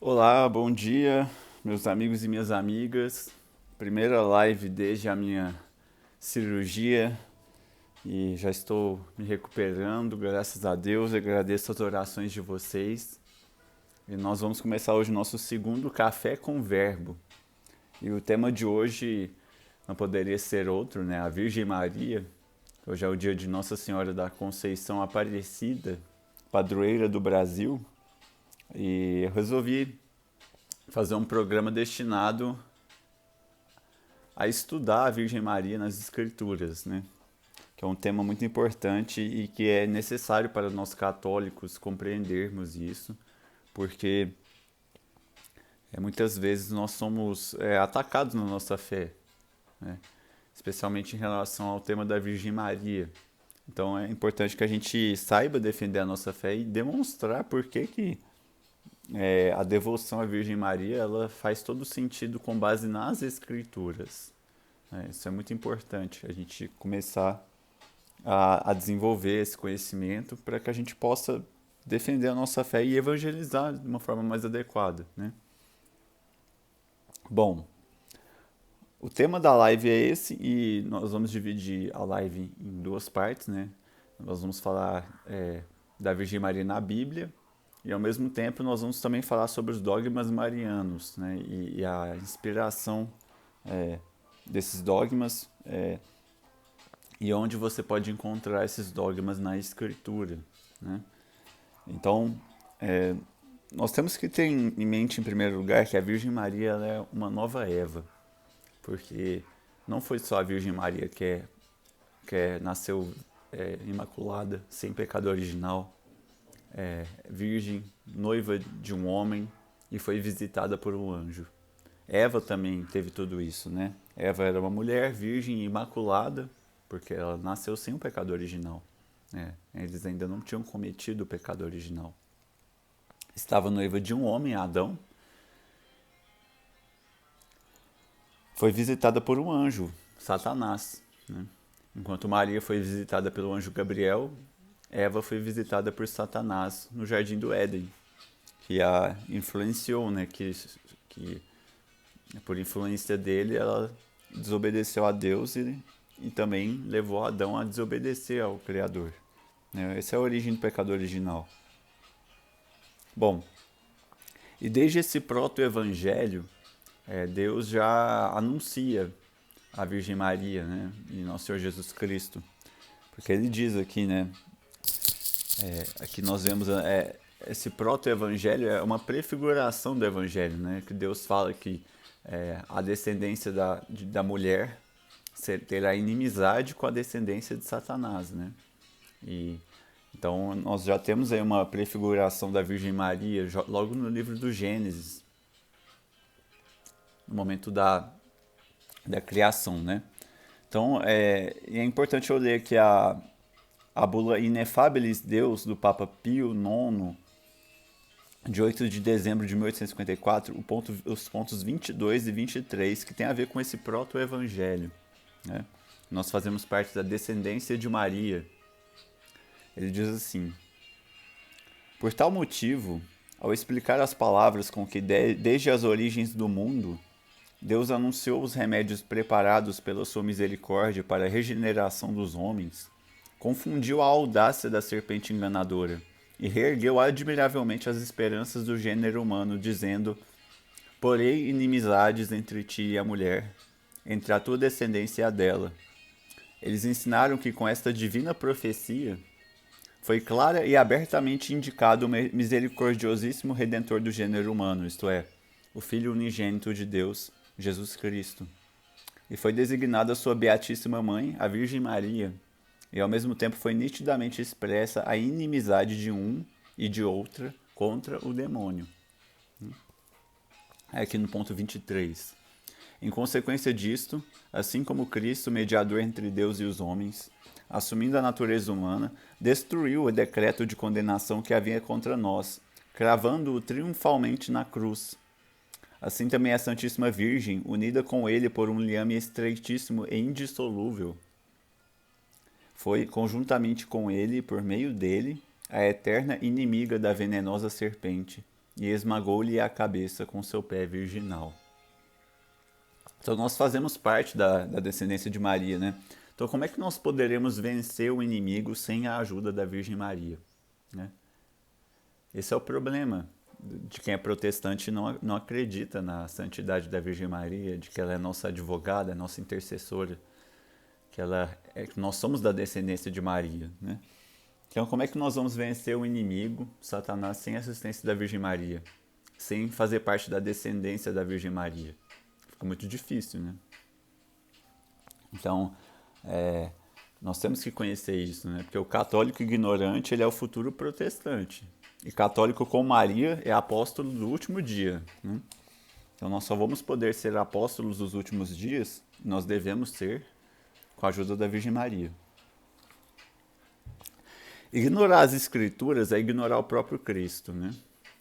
Olá, bom dia, meus amigos e minhas amigas. Primeira live desde a minha cirurgia e já estou me recuperando, graças a Deus. Agradeço as orações de vocês. E nós vamos começar hoje o nosso segundo Café com Verbo. E o tema de hoje não poderia ser outro, né? A Virgem Maria. Hoje é o dia de Nossa Senhora da Conceição Aparecida, padroeira do Brasil. E eu resolvi fazer um programa destinado a estudar a Virgem Maria nas Escrituras, né? Que é um tema muito importante e que é necessário para nós católicos compreendermos isso, porque muitas vezes nós somos atacados na nossa fé, né? Especialmente em relação ao tema da Virgem Maria. Então é importante que a gente saiba defender a nossa fé e demonstrar por que a devoção à Virgem Maria ela faz todo sentido com base nas Escrituras. Isso é muito importante, a gente começar a desenvolver esse conhecimento para que a gente possa defender a nossa fé e evangelizar de uma forma mais adequada, né? Bom, o tema da live é esse e nós vamos dividir a live em duas partes, né? Nós vamos falar da Virgem Maria na Bíblia e ao mesmo tempo nós vamos também falar sobre os dogmas marianos, né? E a inspiração desses dogmas e onde você pode encontrar esses dogmas na Escritura, né? Então, nós temos que ter em mente, em primeiro lugar, que a Virgem Maria ela é uma nova Eva, porque não foi só a Virgem Maria que nasceu imaculada, sem pecado original, virgem, noiva de um homem e foi visitada por um anjo. Eva também teve tudo isso, né? Eva era uma mulher virgem e imaculada, porque ela nasceu sem o pecado original. Eles ainda não tinham cometido o pecado original. Estava noiva de um homem, Adão, foi visitada por um anjo, Satanás, né? Enquanto Maria foi visitada pelo anjo Gabriel, Eva foi visitada por Satanás no Jardim do Éden, que a influenciou, né? Que por influência dele ela desobedeceu a Deus e também levou Adão a desobedecer ao Criador, né? Essa é a origem do pecado original. Bom, e desde esse proto-evangelho, Deus já anuncia a Virgem Maria, né? E nosso Senhor Jesus Cristo. Porque ele diz aqui, né? Aqui nós vemos esse proto-evangelho é uma prefiguração do evangelho, né? Que Deus fala que a descendência da mulher terá inimizade com a descendência de Satanás, né? E então nós já temos aí uma prefiguração da Virgem Maria logo no livro do Gênesis, no momento da criação, né? Então é importante eu ler que a bula Ineffabilis Deus do Papa Pio IX, de 8 de dezembro de 1854, os pontos 22 e 23, que tem a ver com esse proto-evangelho, né? Nós fazemos parte da descendência de Maria. Ele diz assim: por tal motivo, ao explicar as palavras com que desde as origens do mundo Deus anunciou os remédios preparados pela sua misericórdia para a regeneração dos homens, confundiu a audácia da serpente enganadora e reergueu admiravelmente as esperanças do gênero humano, dizendo: porei inimizades entre ti e a mulher, entre a tua descendência e a dela. Eles ensinaram que com esta divina profecia foi clara e abertamente indicado o misericordiosíssimo Redentor do gênero humano, isto é, o Filho unigênito de Deus, Jesus Cristo. E foi designada sua Beatíssima Mãe, a Virgem Maria, e ao mesmo tempo foi nitidamente expressa a inimizade de um e de outra contra o demônio. Aqui no ponto 23. Em consequência disto, assim como Cristo, mediador entre Deus e os homens, assumindo a natureza humana, destruiu o decreto de condenação que havia contra nós, cravando-o triunfalmente na cruz. Assim também a Santíssima Virgem, unida com ele por um liame estreitíssimo e indissolúvel, foi, conjuntamente com ele e por meio dele, a eterna inimiga da venenosa serpente, e esmagou-lhe a cabeça com seu pé virginal. Então nós fazemos parte da descendência de Maria, né? Então como é que nós poderemos vencer o inimigo sem a ajuda da Virgem Maria, né? Esse é o problema de quem é protestante e não acredita na santidade da Virgem Maria, de que ela é nossa advogada, nossa intercessora, que nós somos da descendência de Maria, né? Então como é que nós vamos vencer o inimigo, Satanás, sem a assistência da Virgem Maria? Sem fazer parte da descendência da Virgem Maria? Fica muito difícil, né? Então, nós temos que conhecer isso, né? Porque o católico ignorante, ele é o futuro protestante. E católico com Maria é apóstolo do último dia, né? Então nós só vamos poder ser apóstolos dos últimos dias, nós devemos ser com a ajuda da Virgem Maria. Ignorar as escrituras é ignorar o próprio Cristo, né?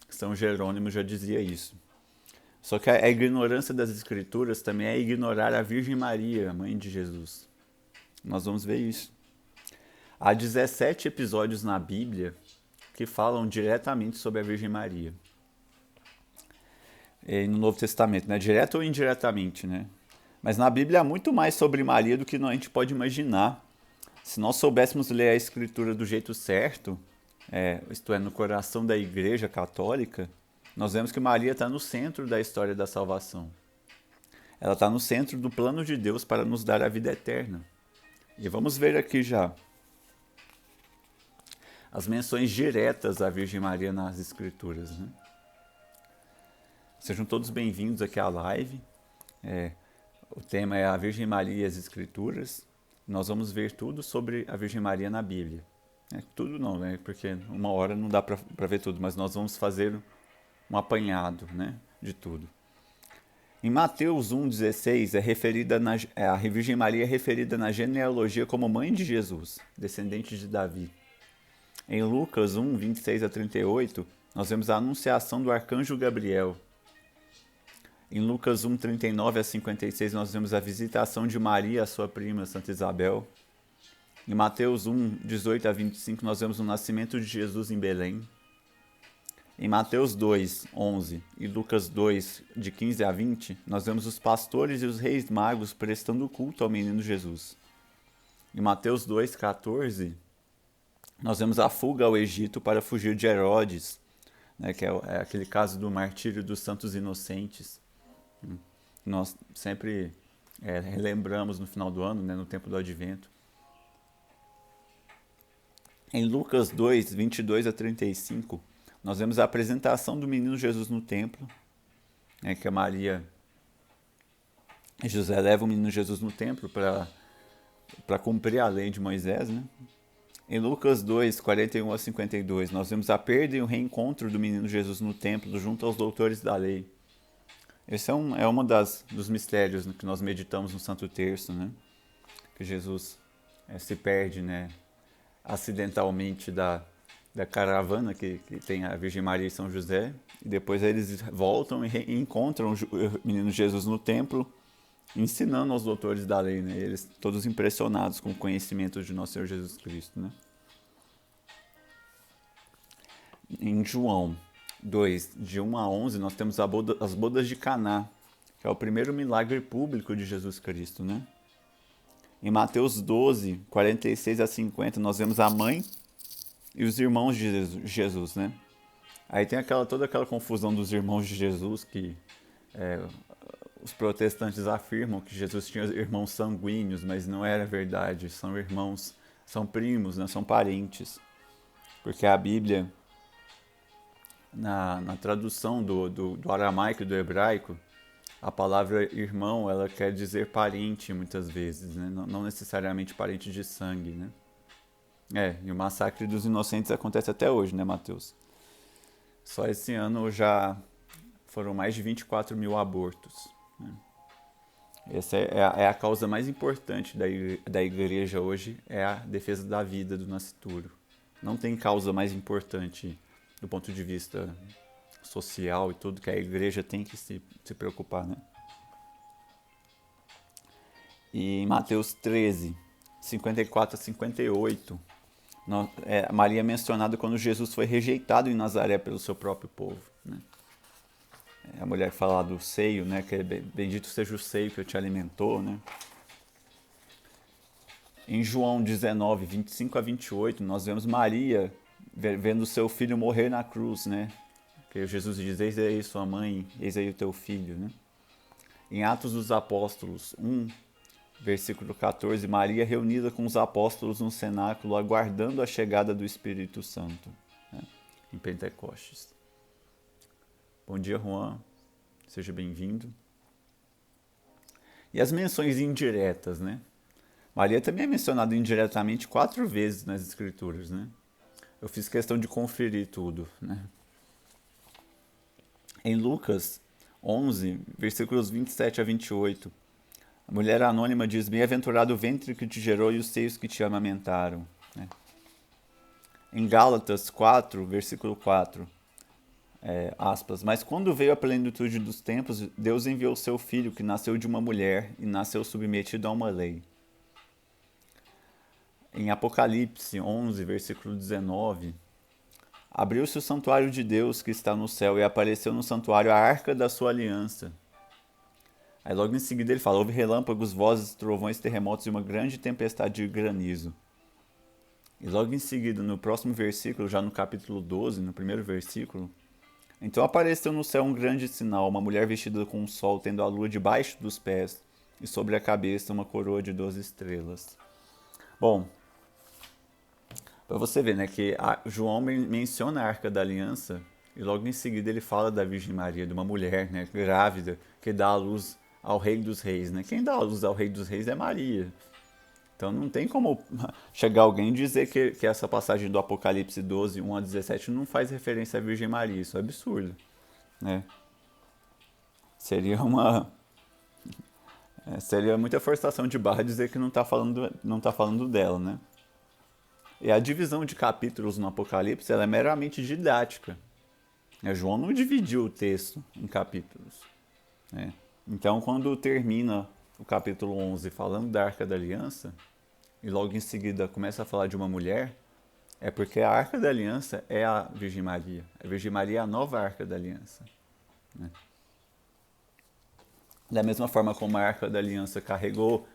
São Jerônimo já dizia isso. Só que a ignorância das escrituras também é ignorar a Virgem Maria, a mãe de Jesus. Nós vamos ver isso. Há 17 episódios na Bíblia que falam diretamente sobre a Virgem Maria. E no Novo Testamento, né? Direto ou indiretamente, né? Mas na Bíblia há muito mais sobre Maria do que a gente pode imaginar. Se nós soubéssemos ler a Escritura do jeito certo, isto é, no coração da Igreja Católica, nós vemos que Maria está no centro da história da salvação. Ela está no centro do plano de Deus para nos dar a vida eterna. E vamos ver aqui já as menções diretas à Virgem Maria nas Escrituras, né? Sejam todos bem-vindos aqui à live. O tema é a Virgem Maria e as Escrituras. Nós vamos ver tudo sobre a Virgem Maria na Bíblia. Tudo não, né? Porque uma hora não dá para ver tudo, mas nós vamos fazer um apanhado, né, de tudo. Em Mateus 1,16 a Virgem Maria é referida na genealogia como mãe de Jesus, descendente de Davi. Em Lucas 1, 26 a 38, nós vemos a anunciação do arcanjo Gabriel. Em Lucas 1, 39 a 56, nós vemos a visitação de Maria à sua prima, Santa Isabel. Em Mateus 1, 18 a 25, nós vemos o nascimento de Jesus em Belém. Em Mateus 2, 11 e Lucas 2, de 15 a 20, nós vemos os pastores e os reis magos prestando culto ao menino Jesus. Em Mateus 2, 14, nós vemos a fuga ao Egito para fugir de Herodes, né, que é aquele caso do martírio dos santos inocentes. Nós sempre relembramos no final do ano, né, no tempo do Advento. Em Lucas 2, 22 a 35, nós vemos a apresentação do menino Jesus no templo, né, que a Maria e José levam o menino Jesus no templo para cumprir a lei de Moisés, né? Em Lucas 2, 41 a 52, nós vemos a perda e o reencontro do menino Jesus no templo junto aos doutores da lei. Esse é um dos mistérios que nós meditamos no Santo Terço, né? Que Jesus se perde, né, acidentalmente da caravana que tem a Virgem Maria e São José, e depois eles voltam e encontram o menino Jesus no templo, ensinando aos doutores da lei, né? Eles todos impressionados com o conhecimento de nosso Senhor Jesus Cristo, né? Em João 2, de 1 a 11, nós temos as bodas de Caná, que é o primeiro milagre público de Jesus Cristo, né? Em Mateus 12, 46 a 50, nós vemos a mãe e os irmãos de Jesus, né? Aí tem toda aquela confusão dos irmãos de Jesus, que os protestantes afirmam que Jesus tinha irmãos sanguíneos, mas não era verdade, são irmãos, são primos, né? São parentes. Porque a Bíblia, na tradução do aramaico e do hebraico, a palavra irmão, ela quer dizer parente muitas vezes, né? Não necessariamente parente de sangue, né? E o massacre dos inocentes acontece até hoje, né, Mateus? Só esse ano já foram mais de 24 mil abortos, né? Essa é a causa mais importante da igreja hoje, é a defesa da vida, do nascituro. Não tem causa mais importante do ponto de vista social e tudo que a igreja tem que se preocupar, né? E em Mateus 13, 54 a 58, Maria é mencionada quando Jesus foi rejeitado em Nazaré pelo seu próprio povo, né? A mulher fala do seio, né? Que é bendito seja o seio que te alimentou, né? Em João 19, 25 a 28, nós vemos Maria vendo seu filho morrer na cruz, né? Que Jesus diz, eis aí sua mãe, eis aí o teu filho, né? Em Atos dos Apóstolos 1, versículo 14, Maria reunida com os apóstolos no cenáculo, aguardando a chegada do Espírito Santo, né? Em Pentecostes. Bom dia, Juan. Seja bem-vindo. E as menções indiretas, né? Maria também é mencionada indiretamente 4 vezes nas Escrituras, né? Eu fiz questão de conferir tudo, né? Em Lucas 11, versículos 27 a 28, a mulher anônima diz, bem-aventurado o ventre que te gerou e os seios que te amamentaram, né? Em Gálatas 4, versículo 4, aspas, mas quando veio a plenitude dos tempos, Deus enviou seu filho, que nasceu de uma mulher e nasceu submetido a uma lei. Em Apocalipse 11, versículo 19, abriu-se o santuário de Deus que está no céu e apareceu no santuário a arca da sua aliança. Aí logo em seguida ele fala, houve relâmpagos, vozes, trovões, terremotos e uma grande tempestade de granizo. E logo em seguida, no próximo versículo, já no capítulo 12, no primeiro versículo, então apareceu no céu um grande sinal, uma mulher vestida com o sol, tendo a lua debaixo dos pés e sobre a cabeça uma coroa de 12 estrelas. Bom, para você ver, né, que João menciona a Arca da Aliança e logo em seguida ele fala da Virgem Maria, de uma mulher, né, grávida, que dá à luz ao Rei dos Reis, né? Quem dá à luz ao Rei dos Reis é Maria. Então não tem como chegar alguém e dizer que essa passagem do Apocalipse 12, 1 a 17 não faz referência à Virgem Maria. Isso é absurdo, né? Seria muita forçação de barra dizer que não tá falando dela, né? E a divisão de capítulos no Apocalipse ela é meramente didática. João não dividiu o texto em capítulos, né? Então, quando termina o capítulo 11 falando da Arca da Aliança, e logo em seguida começa a falar de uma mulher, é porque a Arca da Aliança é a Virgem Maria. A Virgem Maria é a nova Arca da Aliança, né? Da mesma forma como a Arca da Aliança carregou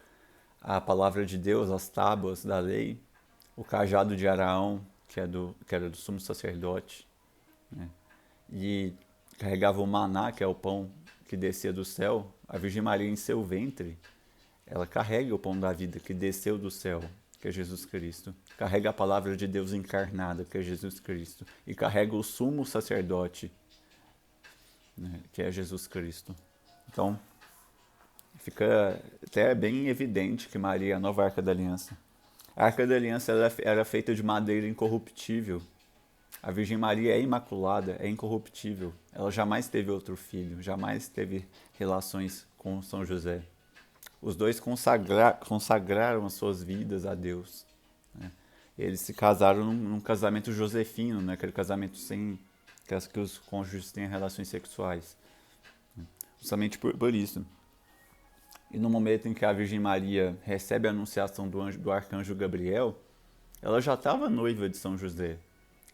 a palavra de Deus, as tábuas da lei, o cajado de Araão, que era do sumo sacerdote, né? E carregava o maná, que é o pão que descia do céu, a Virgem Maria em seu ventre, ela carrega o pão da vida que desceu do céu, que é Jesus Cristo. Carrega a palavra de Deus encarnada, que é Jesus Cristo. E carrega o sumo sacerdote, né, que é Jesus Cristo. Então, fica até bem evidente que Maria é a nova Arca da Aliança. A Arca da Aliança era feita de madeira incorruptível. A Virgem Maria é imaculada, é incorruptível. Ela jamais teve outro filho, jamais teve relações com São José. Os dois consagraram as suas vidas a Deus, né? Eles se casaram num casamento josefino, né? Aquele casamento sem que os cônjuges tenham relações sexuais, né? Justamente por isso. E no momento em que a Virgem Maria recebe a anunciação do arcanjo Gabriel, ela já estava noiva de São José.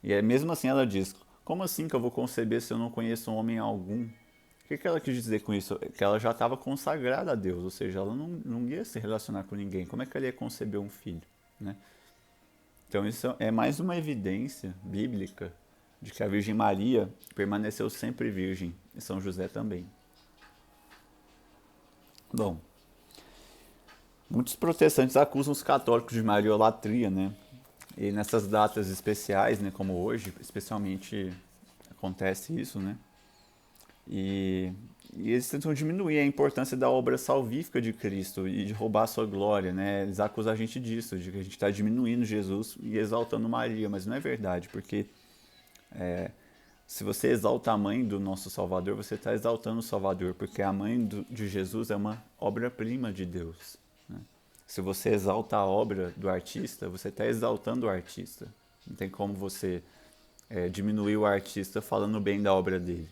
E mesmo assim ela diz, como assim que eu vou conceber se eu não conheço homem algum? O que ela quis dizer com isso? Que ela já estava consagrada a Deus, ou seja, ela não ia se relacionar com ninguém. Como é que ela ia conceber um filho, né? Então isso é mais uma evidência bíblica de que a Virgem Maria permaneceu sempre virgem, e São José também. Bom, muitos protestantes acusam os católicos de mariolatria, né? E nessas datas especiais, né, como hoje, especialmente acontece isso, né? E eles tentam diminuir a importância da obra salvífica de Cristo e de roubar a sua glória, né? Eles acusam a gente disso, de que a gente está diminuindo Jesus e exaltando Maria, mas não é verdade, porque se você exalta a mãe do nosso Salvador, você está exaltando o Salvador, porque a mãe de Jesus é uma obra-prima de Deus, né? Se você exalta a obra do artista, você está exaltando o artista. Não tem como você diminuir o artista falando bem da obra dele.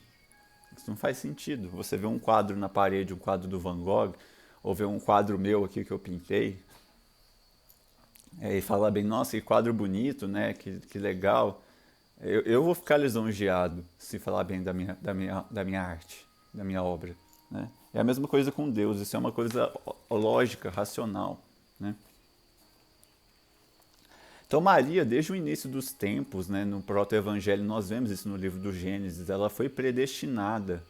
Isso não faz sentido. Você vê um quadro na parede, um quadro do Van Gogh, ou vê um quadro meu aqui que eu pintei, e falar bem, nossa, que quadro bonito, né? Que legal. Eu vou ficar lisonjeado se falar bem da minha arte, da minha obra, né? É a mesma coisa com Deus, isso é uma coisa lógica, racional, né? Então Maria, desde o início dos tempos, né, no proto-evangelho, nós vemos isso no livro do Gênesis, ela foi predestinada,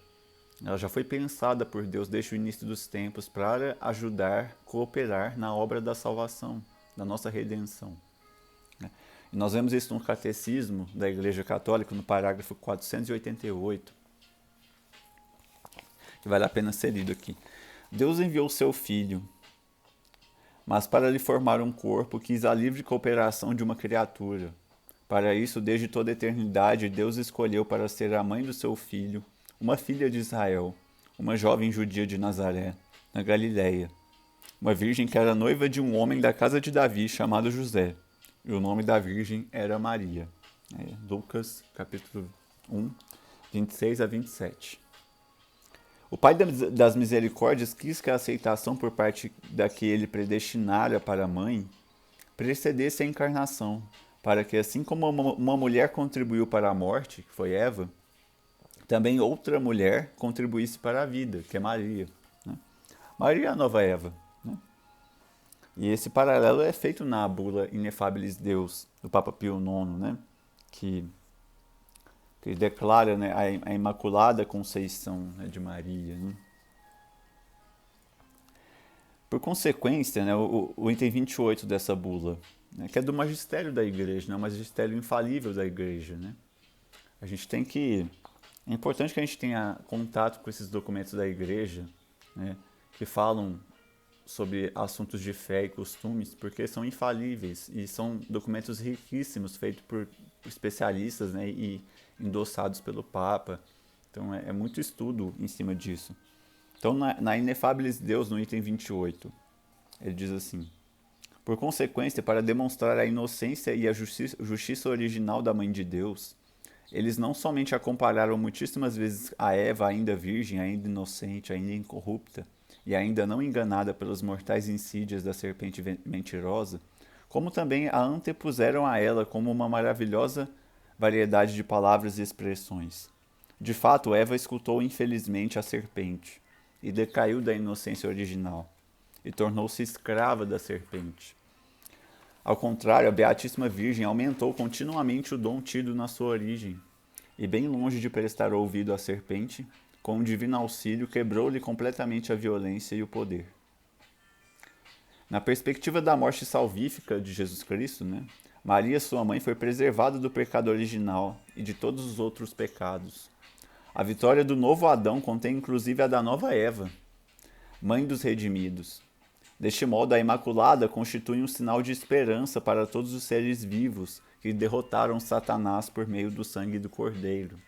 ela já foi pensada por Deus desde o início dos tempos para ajudar, cooperar na obra da salvação, da nossa redenção. E nós vemos isso no Catecismo da Igreja Católica, no parágrafo 488, que vale a pena ser lido aqui. Deus enviou seu Filho, mas para lhe formar um corpo, quis a livre cooperação de uma criatura. Para isso, desde toda a eternidade, Deus escolheu para ser a mãe do seu Filho, uma filha de Israel, uma jovem judia de Nazaré, na Galiléia, uma virgem que era noiva de um homem da casa de Davi, chamado José, e o nome da virgem era Maria. Lucas, capítulo 1, 26 a 27. O Pai das Misericórdias quis que a aceitação por parte da que ele predestinara para a mãe precedesse a encarnação, para que, assim como uma mulher contribuiu para a morte, que foi Eva, também outra mulher contribuísse para a vida, que é Maria. Né? Maria é a nova Eva. Né? E esse paralelo é feito na bula Inefabilis Deus, do Papa Pio IX, né? que declara, né, a Imaculada Conceição, né, de Maria. Né? Por consequência, né, o item 28 dessa bula, né, que é do magistério da Igreja, né, o magistério infalível da Igreja. Né? A gente tem que... É importante que a gente tenha contato com esses documentos da Igreja, né, que falam sobre assuntos de fé e costumes, porque são infalíveis e são documentos riquíssimos, feitos por especialistas, né, e endossados pelo Papa. Então é muito estudo em cima disso. Então na Inefabilis Deus, no item 28, ele diz assim: por consequência, para demonstrar a inocência e a justiça original da Mãe de Deus, eles não somente a compararam muitíssimas vezes a Eva, ainda virgem, ainda inocente, ainda incorrupta, e ainda não enganada pelas mortais insídias da serpente mentirosa, como também a antepuseram a ela como uma maravilhosa variedade de palavras e expressões. De fato, Eva escutou infelizmente a serpente, e decaiu da inocência original, e tornou-se escrava da serpente. Ao contrário, a Beatíssima Virgem aumentou continuamente o dom tido na sua origem, e bem longe de prestar ouvido à serpente, com um divino auxílio quebrou-lhe completamente a violência e o poder. Na perspectiva da morte salvífica de Jesus Cristo, né, Maria, sua mãe, foi preservada do pecado original e de todos os outros pecados. A vitória do novo Adão contém inclusive a da nova Eva, mãe dos redimidos. Deste modo, a Imaculada constitui um sinal de esperança para todos os seres vivos que derrotaram Satanás por meio do sangue do Cordeiro.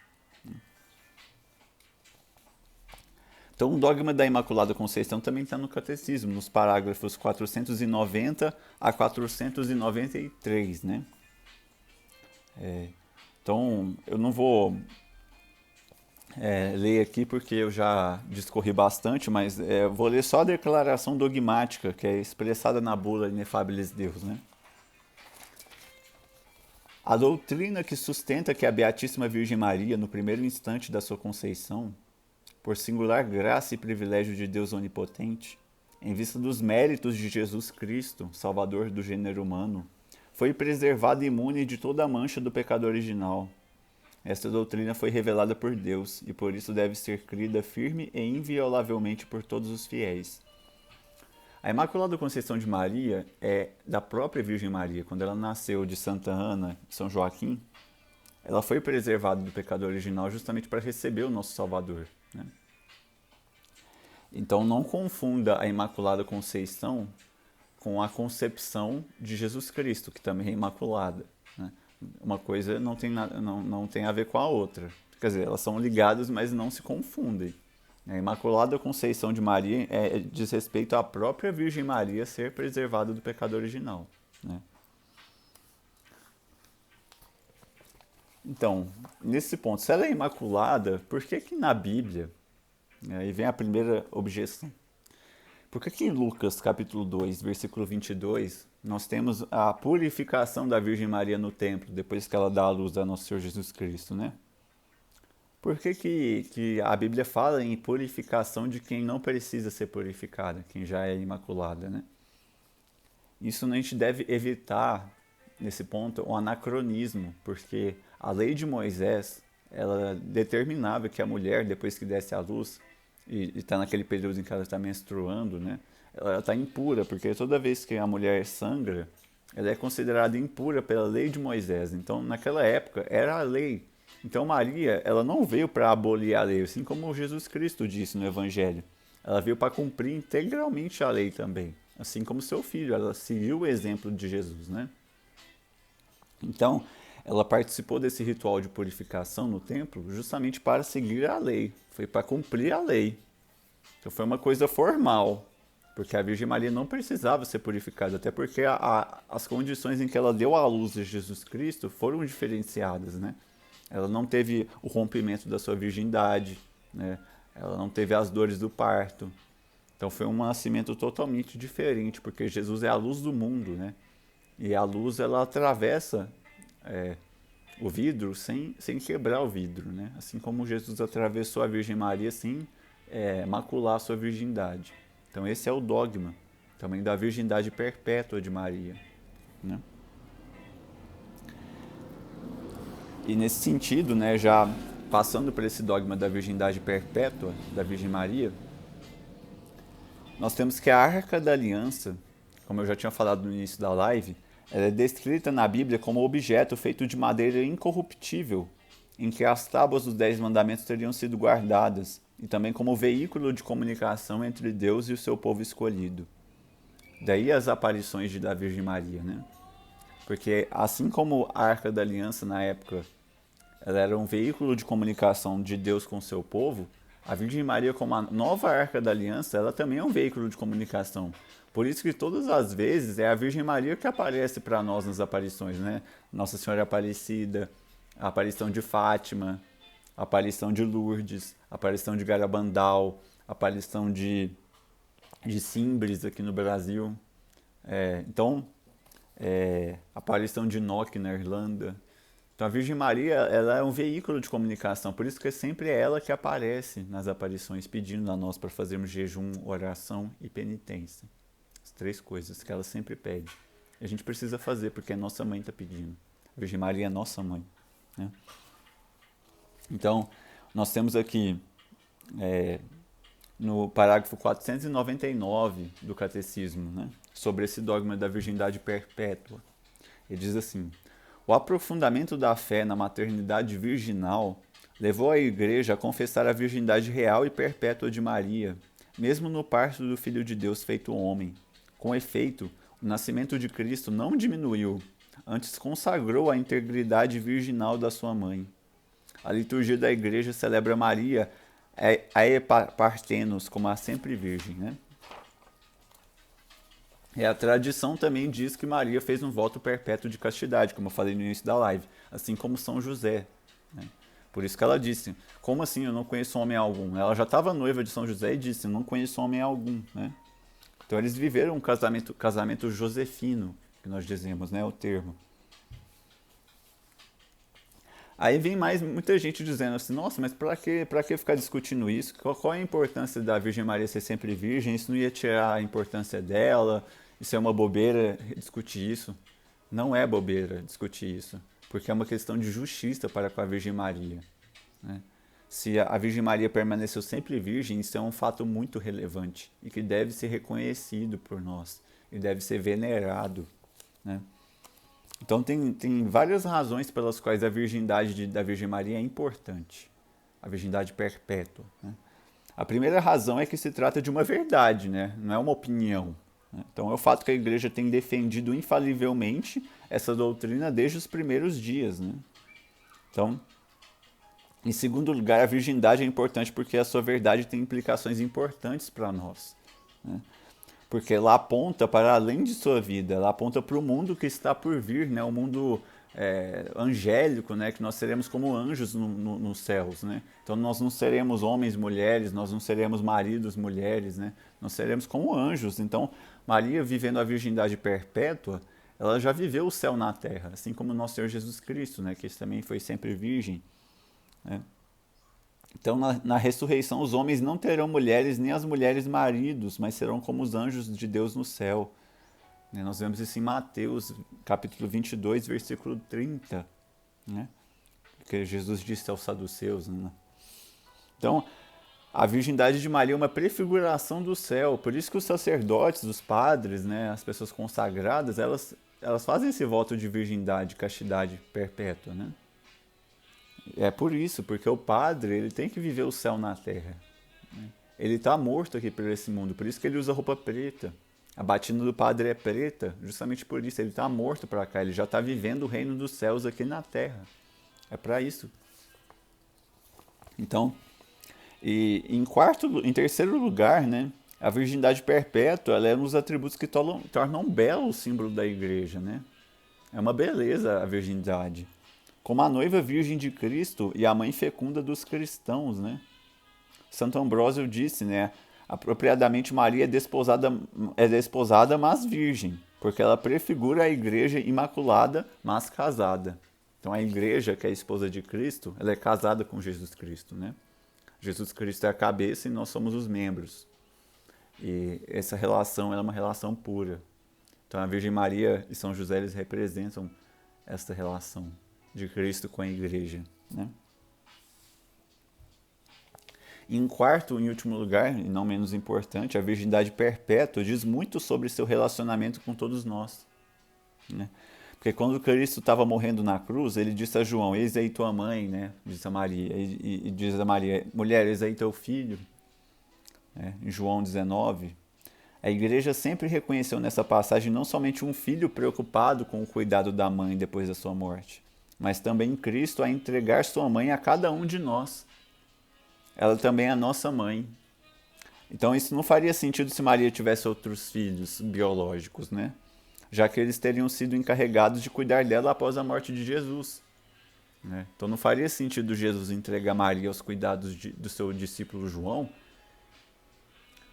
Então, o dogma da Imaculada Conceição também está no Catecismo, nos parágrafos 490 a 493, né? Então, eu não vou ler aqui porque eu já discorri bastante, mas vou ler só a declaração dogmática que é expressada na bula Inefabilis Deus, né? A doutrina que sustenta que a Beatíssima Virgem Maria, no primeiro instante da sua conceição, por singular graça e privilégio de Deus Onipotente, em vista dos méritos de Jesus Cristo, Salvador do gênero humano, foi preservada imune de toda a mancha do pecado original. Esta doutrina foi revelada por Deus e por isso deve ser crida firme e inviolavelmente por todos os fiéis. A Imaculada Conceição de Maria é da própria Virgem Maria. Quando ela nasceu de Santa Ana, de São Joaquim, ela foi preservada do pecado original justamente para receber o nosso Salvador. Né? Então não confunda a Imaculada Conceição com a concepção de Jesus Cristo, que também é imaculada. Né? Uma coisa não tem a ver com a outra. Quer dizer, elas são ligadas, mas não se confundem. A Imaculada Conceição de Maria diz respeito à própria Virgem Maria ser preservada do pecado original. Né? Então, nesse ponto, se ela é imaculada, por que na Bíblia, aí vem a primeira objeção, por que em Lucas capítulo 2, versículo 22, nós temos a purificação da Virgem Maria no templo, depois que ela dá a luz a nosso Senhor Jesus Cristo, né? Por que a Bíblia fala em purificação de quem não precisa ser purificada, quem já é imaculada, né? Isso a gente deve evitar, nesse ponto, o anacronismo, porque a lei de Moisés, ela determinava que a mulher, depois que desse à luz, e está naquele período em que ela está menstruando, né? Ela está impura, porque toda vez que a mulher sangra, ela é considerada impura pela lei de Moisés. Então, naquela época, era a lei. Então, Maria, ela não veio para abolir a lei, assim como Jesus Cristo disse no Evangelho. Ela veio para cumprir integralmente a lei também, assim como seu filho. Ela seguiu o exemplo de Jesus, né? Então, ela participou desse ritual de purificação no templo justamente para seguir a lei. Foi para cumprir a lei. Então, foi uma coisa formal. Porque a Virgem Maria não precisava ser purificada, até porque as condições em que ela deu à luz de Jesus Cristo foram diferenciadas, né? Ela não teve o rompimento da sua virgindade, né? Ela não teve as dores do parto. Então foi um nascimento totalmente diferente, porque Jesus é a luz do mundo, né? E a luz, ela atravessa o vidro sem quebrar o vidro, né? Assim como Jesus atravessou a Virgem Maria sem macular a sua virgindade. Então esse é o dogma também da virgindade perpétua de Maria, né? E nesse sentido, né, já passando por esse dogma da virgindade perpétua da Virgem Maria, nós temos que a Arca da Aliança, como eu já tinha falado no início da live, ela é descrita na Bíblia como objeto feito de madeira incorruptível, em que as tábuas dos 10 mandamentos teriam sido guardadas, e também como veículo de comunicação entre Deus e o seu povo escolhido. Daí as aparições da Virgem Maria, né? Porque assim como a Arca da Aliança na época, ela era um veículo de comunicação de Deus com o seu povo, a Virgem Maria, como a nova Arca da Aliança, ela também é um veículo de comunicação. Por isso que todas as vezes é a Virgem Maria que aparece para nós nas aparições, né? Nossa Senhora Aparecida, a aparição de Fátima, a aparição de Lourdes, a aparição de Garabandal, a aparição de Simbres aqui no Brasil. A aparição de Enoque na Irlanda. Então a Virgem Maria, ela é um veículo de comunicação, por isso que sempre é ela que aparece nas aparições, pedindo a nós para fazermos jejum, oração e penitência. As 3 coisas que ela sempre pede. E a gente precisa fazer, porque a nossa mãe está pedindo. A Virgem Maria é nossa mãe, né? Então, nós temos aqui, no parágrafo 499 do Catecismo, né, sobre esse dogma da virgindade perpétua. Ele diz assim: o aprofundamento da fé na maternidade virginal levou a Igreja a confessar a virgindade real e perpétua de Maria, mesmo no parto do Filho de Deus feito homem. Com efeito, o nascimento de Cristo não diminuiu, antes consagrou a integridade virginal da sua mãe. A liturgia da Igreja celebra Maria Aepartenos como a sempre virgem, né? E a tradição também diz que Maria fez um voto perpétuo de castidade, como eu falei no início da live, assim como São José, né? Por isso que ela disse: como assim eu não conheço homem algum? Ela já estava noiva de São José e disse: não conheço homem algum, né? Então eles viveram um casamento josefino, que nós dizemos, né, o termo. Aí vem muita gente dizendo assim: nossa, mas para que ficar discutindo isso? Qual é a importância da Virgem Maria ser sempre virgem? Isso não ia tirar a importância dela? Isso é uma bobeira discutir isso? Não é bobeira discutir isso, porque é uma questão de justiça para com a Virgem Maria, né? Se a Virgem Maria permaneceu sempre virgem, isso é um fato muito relevante e que deve ser reconhecido por nós e deve ser venerado, né? Então tem várias razões pelas quais a virgindade da Virgem Maria é importante, a virgindade perpétua, né? A primeira razão é que se trata de uma verdade, né? Não é uma opinião, né? Então é o fato que a Igreja tem defendido infalivelmente essa doutrina desde os primeiros dias, né? Então, em segundo lugar, a virgindade é importante porque a sua verdade tem implicações importantes para nós, né? Porque ela aponta para além de sua vida, ela aponta para o mundo que está por vir, né? O mundo angélico, né? Que nós seremos como anjos nos céus, né? Então nós não seremos homens, mulheres, nós não seremos maridos, mulheres, né? Nós seremos como anjos. Então Maria, vivendo a virgindade perpétua, ela já viveu o céu na terra, assim como o nosso Senhor Jesus Cristo, né? Que esse também foi sempre virgem, né? Então, na ressurreição, os homens não terão mulheres, nem as mulheres maridos, mas serão como os anjos de Deus no céu. Nós vemos isso em Mateus, capítulo 22, versículo 30, né? Que Jesus disse aos saduceus, né? Então, a virgindade de Maria é uma prefiguração do céu. Por isso que os sacerdotes, os padres, né, as pessoas consagradas, elas fazem esse voto de virgindade, castidade perpétua, né? É por isso, porque o padre ele tem que viver o céu na terra, né? Ele está morto aqui por esse mundo, por isso que ele usa roupa preta. A batina do padre é preta, justamente por isso. Ele está morto para cá, ele já está vivendo o reino dos céus aqui na terra. É para isso. Então, em terceiro lugar, né, a virgindade perpétua ela é um dos atributos que tornam belo o símbolo da igreja, né? É uma beleza a virgindade. Como a noiva virgem de Cristo e a mãe fecunda dos cristãos, né? Santo Ambrósio disse, né? Apropriadamente Maria é desposada, mas virgem, porque ela prefigura a igreja imaculada, mas casada. Então a igreja, que é a esposa de Cristo, ela é casada com Jesus Cristo, né? Jesus Cristo é a cabeça e nós somos os membros. E essa relação é uma relação pura. Então a Virgem Maria e São José eles representam esta relação de Cristo com a igreja, né? Em quarto e último lugar, e não menos importante, a virgindade perpétua diz muito sobre seu relacionamento com todos nós, né? Porque quando Cristo estava morrendo na cruz, ele disse a João, eis aí tua mãe, né? Diz a Maria, e diz a Maria, mulher, eis aí teu filho, né? Em João 19. A igreja sempre reconheceu nessa passagem não somente um filho preocupado com o cuidado da mãe depois da sua morte, mas também Cristo a entregar sua mãe a cada um de nós. Ela também é a nossa mãe. Então isso não faria sentido se Maria tivesse outros filhos biológicos, né? Já que eles teriam sido encarregados de cuidar dela após a morte de Jesus, né? Então não faria sentido Jesus entregar Maria aos cuidados do seu discípulo João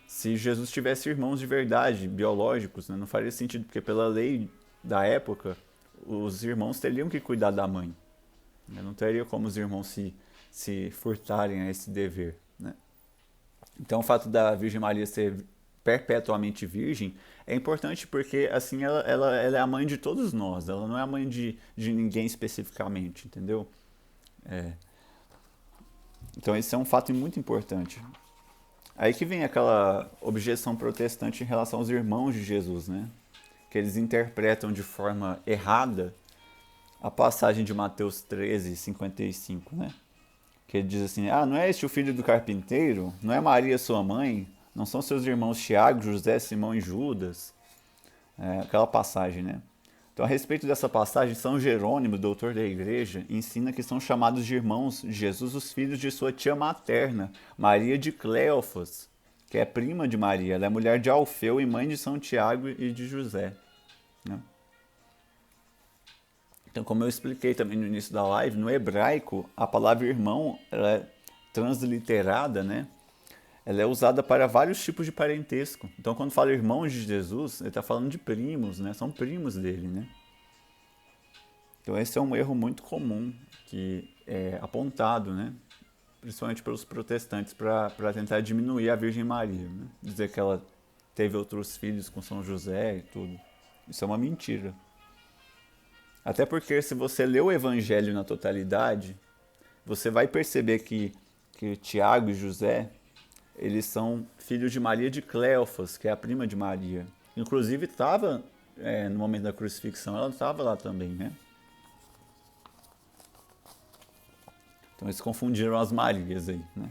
se Jesus tivesse irmãos de verdade, biológicos, né? Não faria sentido, porque pela lei da época, os irmãos teriam que cuidar da mãe. Não teria como os irmãos se furtarem a esse dever, né? Então o fato da Virgem Maria ser perpetuamente virgem é importante porque assim ela é a mãe de todos nós, ela não é a mãe de ninguém especificamente, entendeu? Então esse é um fato muito importante. Aí que vem aquela objeção protestante em relação aos irmãos de Jesus, né? Que eles interpretam de forma errada a passagem de Mateus 13, 55, né? Que ele diz assim, não é este o filho do carpinteiro? Não é Maria sua mãe? Não são seus irmãos Tiago, José, Simão e Judas? Aquela passagem, né? Então, a respeito dessa passagem, São Jerônimo, doutor da igreja, ensina que são chamados de irmãos de Jesus os filhos de sua tia materna, Maria de Cleófas, que é prima de Maria. Ela é mulher de Alfeu e mãe de São Tiago e de José, né? Então, como eu expliquei também no início da live, no hebraico, a palavra irmão ela é transliterada, né? Ela é usada para vários tipos de parentesco. Então, quando fala irmãos de Jesus, ele está falando de primos, né? São primos dele, né? Então, esse é um erro muito comum que é apontado, né? Principalmente pelos protestantes, para tentar diminuir a Virgem Maria, né? Dizer que ela teve outros filhos com São José e tudo. Isso é uma mentira. Até porque se você lê o Evangelho na totalidade, você vai perceber que Tiago e José, eles são filhos de Maria de Cleófas, que é a prima de Maria. Inclusive estava, no momento da crucifixão, ela estava lá também, né? Então eles confundiram as Marias aí, né?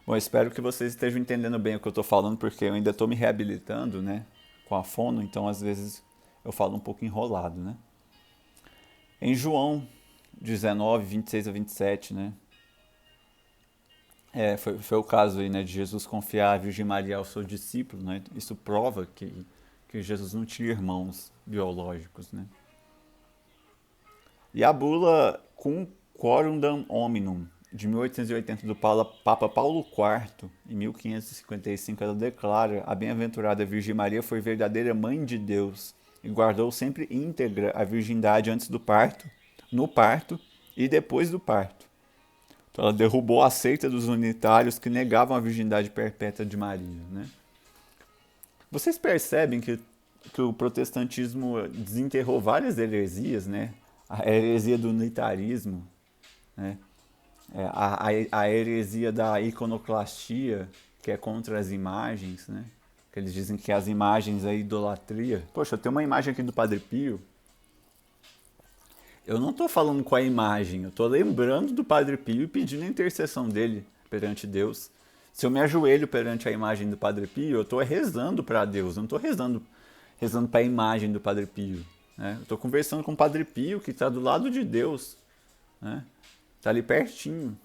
Bom, eu espero que vocês estejam entendendo bem o que eu estou falando, porque eu ainda estou me reabilitando, né? Com a fono, então às vezes eu falo um pouco enrolado, né? Em João 19, 26 a 27, né? Foi o caso aí, né, de Jesus confiar a Virgem Maria ao seu discípulo, né? Isso prova que Jesus não tinha irmãos biológicos, né? E a bula Cum Quorundam Hominum, de 1880, do Papa Paulo IV, em 1555, ela declara: a bem-aventurada Virgem Maria foi verdadeira mãe de Deus e guardou sempre íntegra a virgindade antes do parto, no parto e depois do parto. Então ela derrubou a seita dos unitários que negavam a virgindade perpétua de Maria, né? Vocês percebem que o protestantismo desenterrou várias heresias, né? A heresia do unitarismo, né? A heresia da iconoclastia, que é contra as imagens, né? Que eles dizem que as imagens é idolatria. Poxa, eu tenho uma imagem aqui do Padre Pio. Eu não estou falando com a imagem, eu estou lembrando do Padre Pio e pedindo a intercessão dele perante Deus. Se eu me ajoelho perante a imagem do Padre Pio, eu estou rezando para Deus, eu não estou rezando para a imagem do Padre Pio. Né? Eu estou conversando com o Padre Pio, que está do lado de Deus. Né? Está ali pertinho.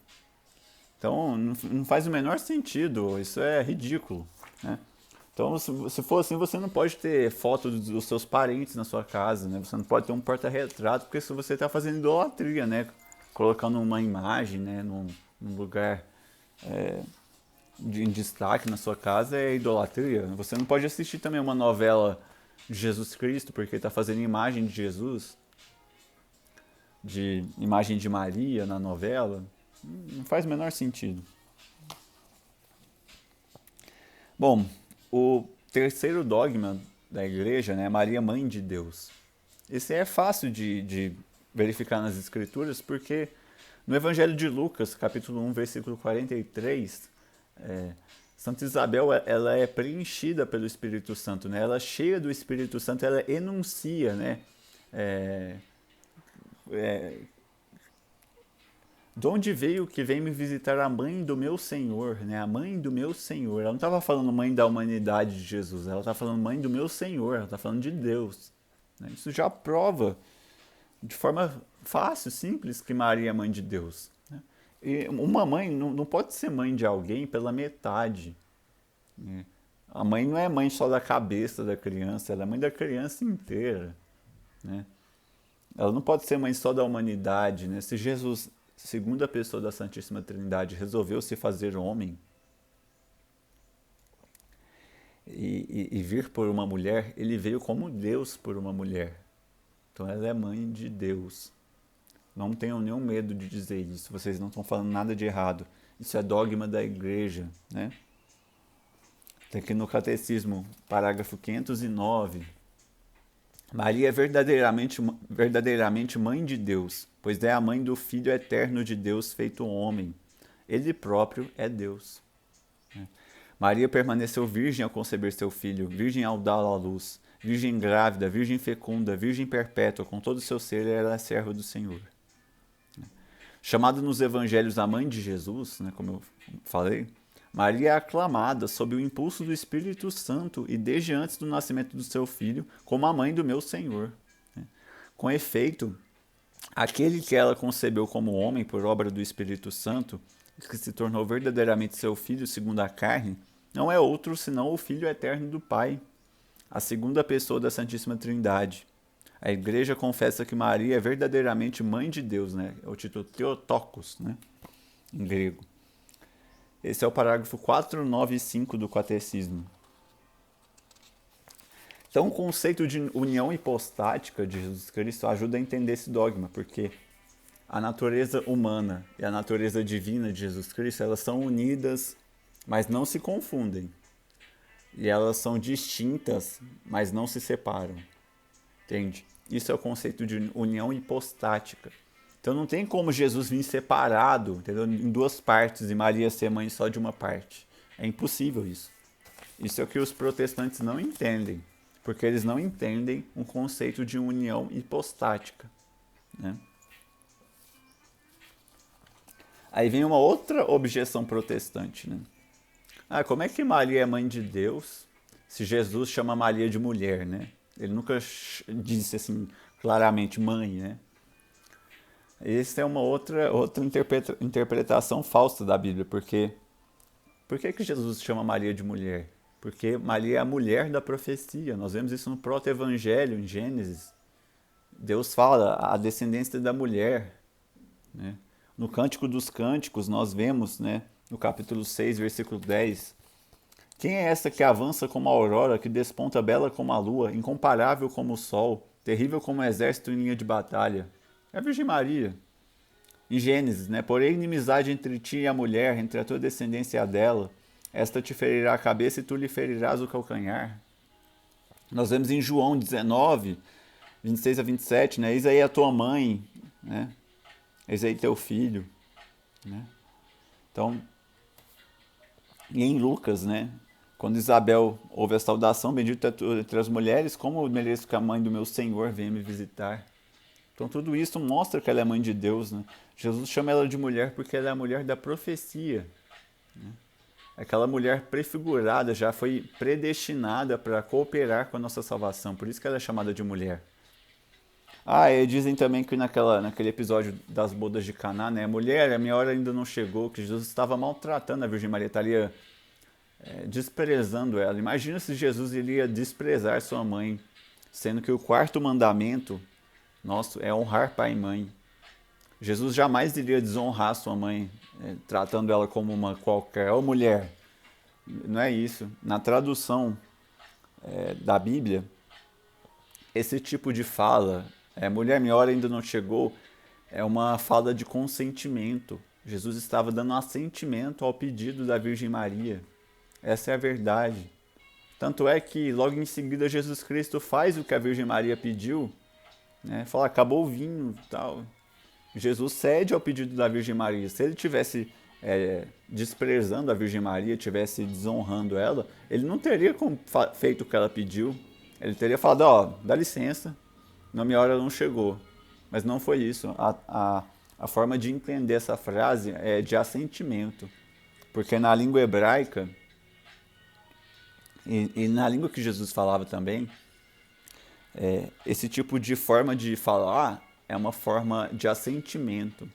Então, não faz o menor sentido, isso é ridículo. Né? Então, se for assim, você não pode ter foto dos seus parentes na sua casa, né? Você não pode ter um porta-retrato, porque se você está fazendo idolatria, né? Colocando uma imagem, né? Num lugar em destaque na sua casa é idolatria. Você não pode assistir também uma novela de Jesus Cristo, porque está fazendo imagem de Jesus, de imagem de Maria na novela. Não faz o menor sentido. Bom, o terceiro dogma da igreja, né, Maria Mãe de Deus. Esse é fácil de verificar nas escrituras, porque no Evangelho de Lucas, capítulo 1, versículo 43, Santa Isabel ela é preenchida pelo Espírito Santo, né? Ela é cheia do Espírito Santo, ela enuncia, né? De onde veio que vem me visitar a mãe do meu Senhor, né? A mãe do meu Senhor. Ela não estava falando mãe da humanidade de Jesus, ela está falando mãe do meu Senhor, ela está falando de Deus. Né? Isso já prova, de forma fácil, simples, que Maria é mãe de Deus. Né? E uma mãe não pode ser mãe de alguém pela metade. Né? A mãe não é mãe só da cabeça da criança, ela é mãe da criança inteira. Né? Ela não pode ser mãe só da humanidade. Né? Se Jesus, segunda pessoa da Santíssima Trindade, resolveu se fazer homem e vir por uma mulher, ele veio como Deus por uma mulher. Então ela é mãe de Deus. Não tenham nenhum medo de dizer isso, vocês não estão falando nada de errado. Isso é dogma da igreja. Né? Tem aqui no Catecismo, parágrafo 509. Maria é verdadeiramente mãe de Deus, pois é a mãe do Filho eterno de Deus feito homem. Ele próprio é Deus. Maria permaneceu virgem ao conceber seu filho, virgem ao dá-lo à luz, virgem grávida, virgem fecunda, virgem perpétua, com todo o seu ser ela é serva do Senhor. Chamada nos evangelhos a mãe de Jesus, né, como eu falei, Maria é aclamada sob o impulso do Espírito Santo e desde antes do nascimento do seu filho como a mãe do meu Senhor. Com efeito, aquele que ela concebeu como homem por obra do Espírito Santo, que se tornou verdadeiramente seu filho segundo a carne, não é outro senão o Filho eterno do Pai, a segunda pessoa da Santíssima Trindade. A igreja confessa que Maria é verdadeiramente mãe de Deus, né? É o título Theotokos, né? Em grego. Esse é o parágrafo 495 do Catecismo. Então, o conceito de união hipostática de Jesus Cristo ajuda a entender esse dogma, porque a natureza humana e a natureza divina de Jesus Cristo, elas são unidas, mas não se confundem. E elas são distintas, mas não se separam. Entende? Isso é o conceito de união hipostática. Então não tem como Jesus vir separado, entendeu? Em duas partes e Maria ser mãe só de uma parte. É impossível isso. Isso é o que os protestantes não entendem, porque eles não entendem um conceito de união hipostática. Né? Aí vem uma outra objeção protestante. Né? Como é que Maria é mãe de Deus se Jesus chama Maria de mulher? Né? Ele nunca disse assim claramente mãe, né? Essa é uma outra interpretação falsa da Bíblia, porque por que Jesus chama Maria de mulher? Porque Maria é a mulher da profecia. Nós vemos isso no proto-evangelho, em Gênesis. Deus fala a descendência da mulher, né? No Cântico dos Cânticos nós vemos, né, no capítulo 6, versículo 10, quem é essa que avança como a aurora, que desponta bela como a lua, incomparável como o sol, terrível como o exército em linha de batalha? É a Virgem Maria. Em Gênesis, né? Porém, inimizade entre ti e a mulher, entre a tua descendência e a dela. Esta te ferirá a cabeça e tu lhe ferirás o calcanhar. Nós vemos em João 19, 26 a 27, né? Eis aí a tua mãe, né? Eis aí teu filho, né? Então, e em Lucas, né? Quando Isabel ouve a saudação, bendita tu entre as mulheres, como eu mereço que a mãe do meu Senhor venha me visitar. Então tudo isso mostra que ela é mãe de Deus, né? Jesus chama ela de mulher porque ela é a mulher da profecia, né? Aquela mulher prefigurada, já foi predestinada para cooperar com a nossa salvação, por isso que ela é chamada de mulher. E dizem também que naquele episódio das bodas de Caná, né? Mulher, a minha hora ainda não chegou, que Jesus estava maltratando a Virgem Maria, estaria desprezando ela. Imagina se Jesus iria desprezar sua mãe, sendo que o quarto mandamento nosso é honrar pai e mãe. Jesus jamais iria desonrar sua mãe, tratando ela como uma qualquer mulher. Não é isso. Na tradução da Bíblia, esse tipo de fala, mulher, minha hora ainda não chegou, é uma fala de consentimento. Jesus estava dando assentimento ao pedido da Virgem Maria. Essa é a verdade. Tanto é que logo em seguida Jesus Cristo faz o que a Virgem Maria pediu, né? Fala, acabou o vinho, tal. Jesus cede ao pedido da Virgem Maria. Se ele tivesse desprezando a Virgem Maria, tivesse desonrando ela, ele não teria feito o que ela pediu. Ele teria falado, dá licença, na minha hora não chegou. Mas não foi isso. A forma de entender essa frase é de assentimento. Porque na língua hebraica, e na língua que Jesus falava também, esse tipo de forma de falar é uma forma de assentimento.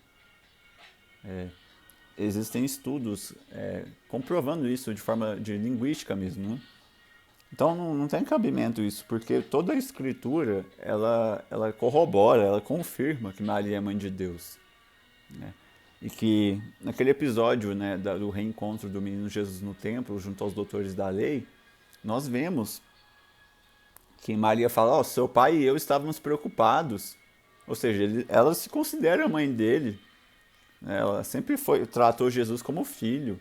Existem estudos comprovando isso de forma de linguística mesmo, né? Então não tem cabimento isso, porque toda a escritura ela corrobora, ela confirma que Maria é mãe de Deus, né? E que naquele episódio, né, do reencontro do menino Jesus no templo, junto aos doutores da lei, nós vemos que Maria fala, seu pai e eu estávamos preocupados. Ou seja, ela se considera a mãe dele. Ela sempre tratou Jesus como filho.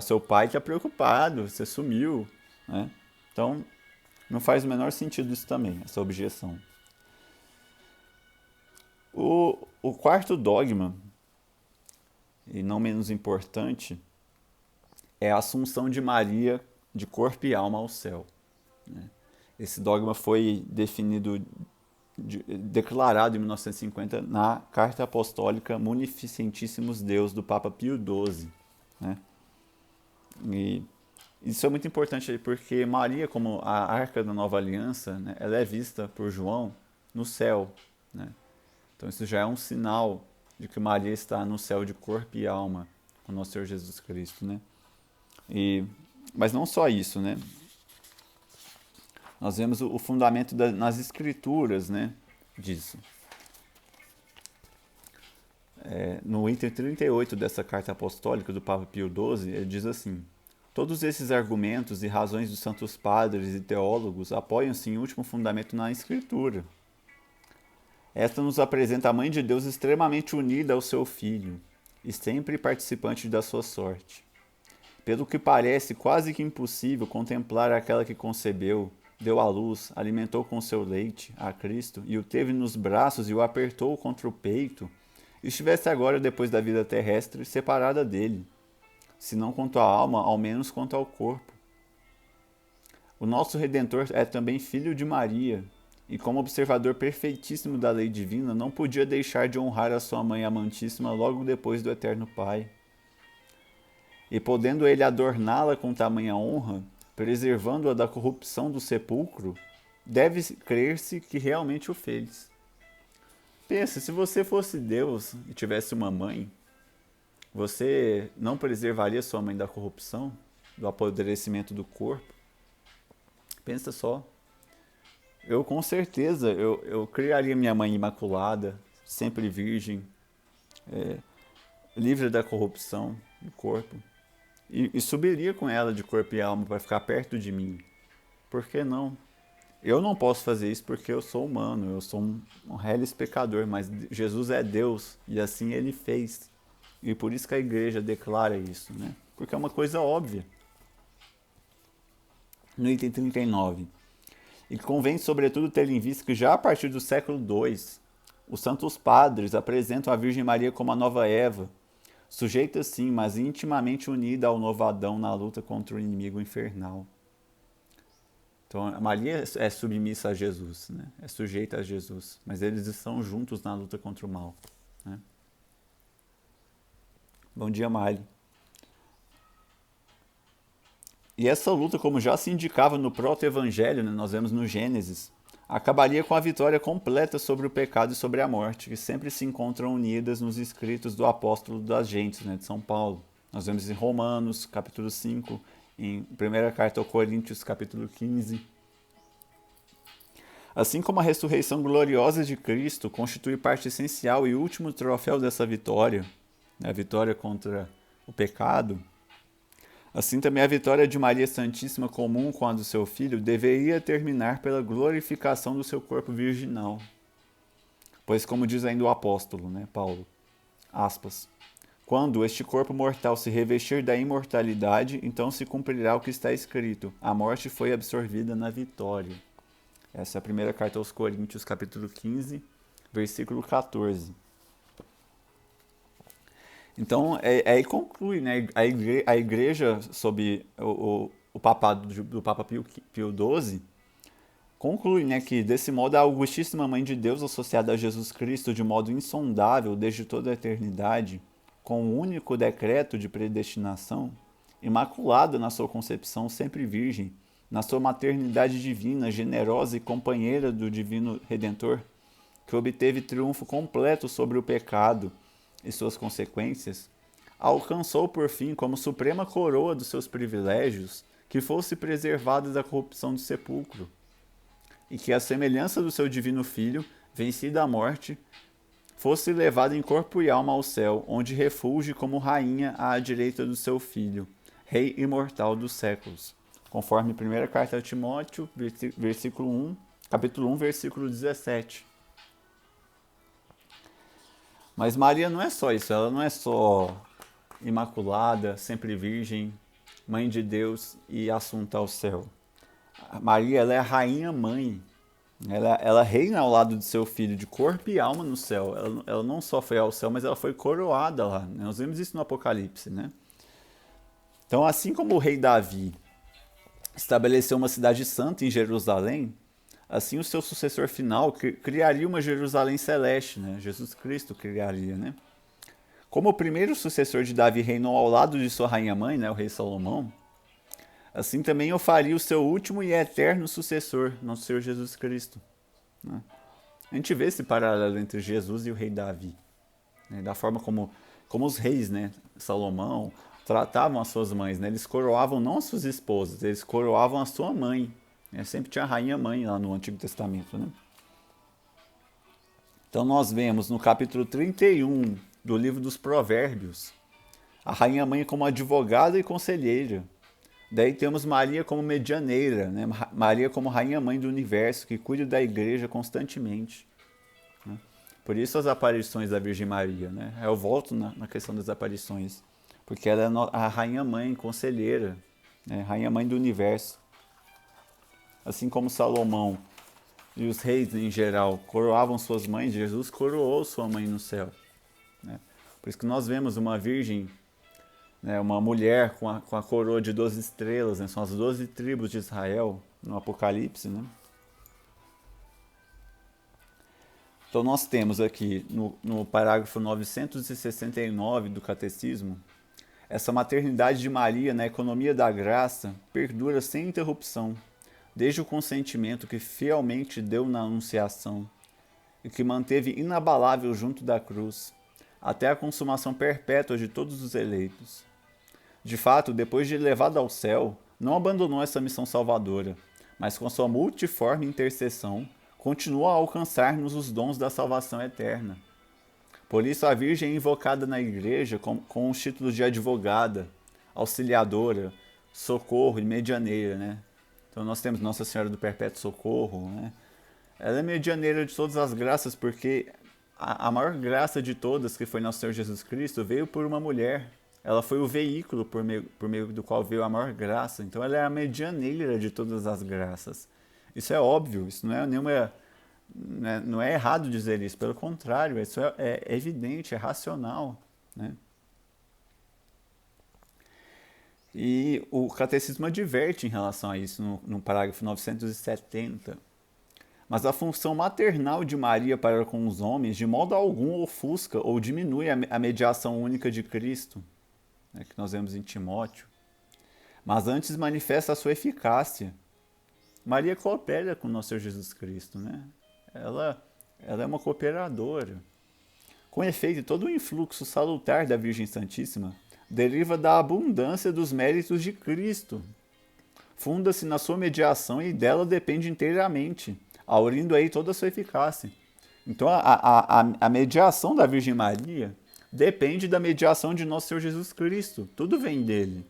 Seu pai está preocupado, você sumiu, né? Então, não faz o menor sentido isso também, essa objeção. O quarto dogma, e não menos importante, é a assunção de Maria de corpo e alma ao céu, né? Esse dogma foi declarado em 1950 na Carta Apostólica Munificentissimus Deus do Papa Pio XII, né? E isso é muito importante porque Maria, como a arca da nova aliança, né, ela é vista por João no céu, né? Então isso já é um sinal de que Maria está no céu de corpo e alma com o nosso Senhor Jesus Cristo, né? Mas não só isso, né? Nós vemos o fundamento nas escrituras, né, disso. No item 38 dessa carta apostólica do Papa Pio XII, ele diz assim: todos esses argumentos e razões dos santos padres e teólogos apoiam-se em último fundamento na Escritura. Esta nos apresenta a Mãe de Deus extremamente unida ao seu Filho e sempre participante da sua sorte. Pelo que parece quase que impossível contemplar aquela que concebeu, deu à luz, alimentou com seu leite a Cristo e o teve nos braços e o apertou contra o peito, e estivesse agora, depois da vida terrestre, separada dele, se não quanto à alma, ao menos quanto ao corpo. O nosso Redentor é também filho de Maria, e como observador perfeitíssimo da lei divina, não podia deixar de honrar a sua mãe amantíssima logo depois do Eterno Pai. E podendo ele adorná-la com tamanha honra, preservando-a da corrupção do sepulcro, deve crer-se que realmente o fez. Pensa, se você fosse Deus e tivesse uma mãe, você não preservaria sua mãe da corrupção, do apodrecimento do corpo? Pensa só. Eu com certeza, eu criaria minha mãe imaculada, sempre virgem, livre da corrupção do corpo, e subiria com ela de corpo e alma para ficar perto de mim. Por que não? Eu não posso fazer isso porque eu sou humano, eu sou um reles pecador, mas Jesus é Deus e assim ele fez. E por isso que a igreja declara isso, né? Porque é uma coisa óbvia. No item 39. E convém, sobretudo, ter em vista que já a partir do século II, os santos padres apresentam a Virgem Maria como a nova Eva, sujeita sim, mas intimamente unida ao novo Adão na luta contra o inimigo infernal. Então, a Maria é submissa a Jesus, né? É sujeita a Jesus, mas eles estão juntos na luta contra o mal, né? Bom dia, Mari. E essa luta, como já se indicava no proto-evangelho, né, nós vemos no Gênesis, acabaria com a vitória completa sobre o pecado e sobre a morte, que sempre se encontram unidas nos escritos do apóstolo das gentes, né, de São Paulo. Nós vemos em Romanos, capítulo 5, em 1ª carta aos Coríntios, capítulo 15. Assim como a ressurreição gloriosa de Cristo constitui parte essencial e último troféu dessa vitória, né, a vitória contra o pecado, assim também a vitória de Maria Santíssima comum com a do seu filho deveria terminar pela glorificação do seu corpo virginal. Pois como diz ainda o apóstolo, né, Paulo, aspas, quando este corpo mortal se revestir da imortalidade, então se cumprirá o que está escrito, a morte foi absorvida na vitória. Essa é a 1ª carta aos Coríntios, capítulo 15, versículo 14. Então, aí conclui, né? A igreja, sob o papado do Papa Pio XII, conclui, né, que desse modo a Augustíssima Mãe de Deus, associada a Jesus Cristo de modo insondável desde toda a eternidade, com um único decreto de predestinação, imaculada na sua concepção sempre virgem, na sua maternidade divina, generosa e companheira do divino Redentor, que obteve triunfo completo sobre o pecado e suas consequências, alcançou por fim como suprema coroa dos seus privilégios que fosse preservada da corrupção do sepulcro, e que a semelhança do seu divino Filho, vencida a morte, fosse levada em corpo e alma ao céu, onde refulge como rainha à direita do seu Filho, Rei imortal dos séculos, conforme 1ª carta a Timóteo, versículo 1, capítulo 1, versículo 17. Mas Maria não é só isso, ela não é só imaculada, sempre virgem, mãe de Deus e assunta ao céu. Maria, ela é a rainha mãe, ela reina ao lado de seu filho de corpo e alma no céu. Ela não só foi ao céu, mas ela foi coroada lá. Nós vemos isso no Apocalipse, né? Então, assim como o rei Davi estabeleceu uma cidade santa em Jerusalém, assim o seu sucessor final criaria uma Jerusalém celeste, né? Jesus Cristo criaria, né? Como o primeiro sucessor de Davi reinou ao lado de sua rainha-mãe, né, o rei Salomão, assim também o faria o seu último e eterno sucessor, nosso Senhor Jesus Cristo, né? A gente vê esse paralelo entre Jesus e o rei Davi, né? Da forma como os reis, né, Salomão, tratavam as suas mães, né? Eles coroavam não as suas esposas, eles coroavam a sua mãe, né? Sempre tinha a rainha-mãe lá no Antigo Testamento, né? Então nós vemos no capítulo 31 do livro dos Provérbios a rainha-mãe como advogada e conselheira. Daí temos Maria como medianeira, né? Maria como rainha-mãe do universo, que cuida da igreja constantemente, né? Por isso as aparições da Virgem Maria, né? Eu volto na questão das aparições, porque ela é a rainha-mãe, conselheira, né? Rainha-mãe do universo. Assim como Salomão e os reis em geral coroavam suas mães, Jesus coroou sua mãe no céu, né? Por isso que nós vemos uma virgem, né, uma mulher com a coroa de 12 estrelas, né, são as 12 tribos de Israel no Apocalipse, né? Então nós temos aqui no parágrafo 969 do Catecismo, essa maternidade de Maria na economia da graça perdura sem interrupção, desde o consentimento que fielmente deu na Anunciação e que manteve inabalável junto da cruz, até a consumação perpétua de todos os eleitos. De fato, depois de elevada ao céu, não abandonou essa missão salvadora, mas com sua multiforme intercessão, continua a alcançar-nos os dons da salvação eterna. Por isso a Virgem é invocada na Igreja com os títulos de advogada, auxiliadora, socorro e medianeira, né? Então nós temos Nossa Senhora do Perpétuo Socorro, né? Ela é medianeira de todas as graças, porque a maior graça de todas, que foi nosso Senhor Jesus Cristo, veio por uma mulher. Ela foi o veículo por meio do qual veio a maior graça. Então ela é a medianeira de todas as graças. Isso é óbvio, isso não é nenhuma... Não é errado dizer isso, pelo contrário, isso é evidente, é racional, né? E o catecismo adverte em relação a isso no parágrafo 970. Mas a função maternal de Maria para com os homens de modo algum ofusca ou diminui a mediação única de Cristo, né, que nós vemos em Timóteo, mas antes manifesta a sua eficácia. Maria coopera com o nosso Senhor Jesus Cristo, né? Ela é uma cooperadora. Com efeito, todo o influxo salutar da Virgem Santíssima deriva da abundância dos méritos de Cristo. Funda-se na sua mediação e dela depende inteiramente, aurindo aí toda a sua eficácia. Então, a mediação da Virgem Maria depende da mediação de nosso Senhor Jesus Cristo. Tudo vem dele.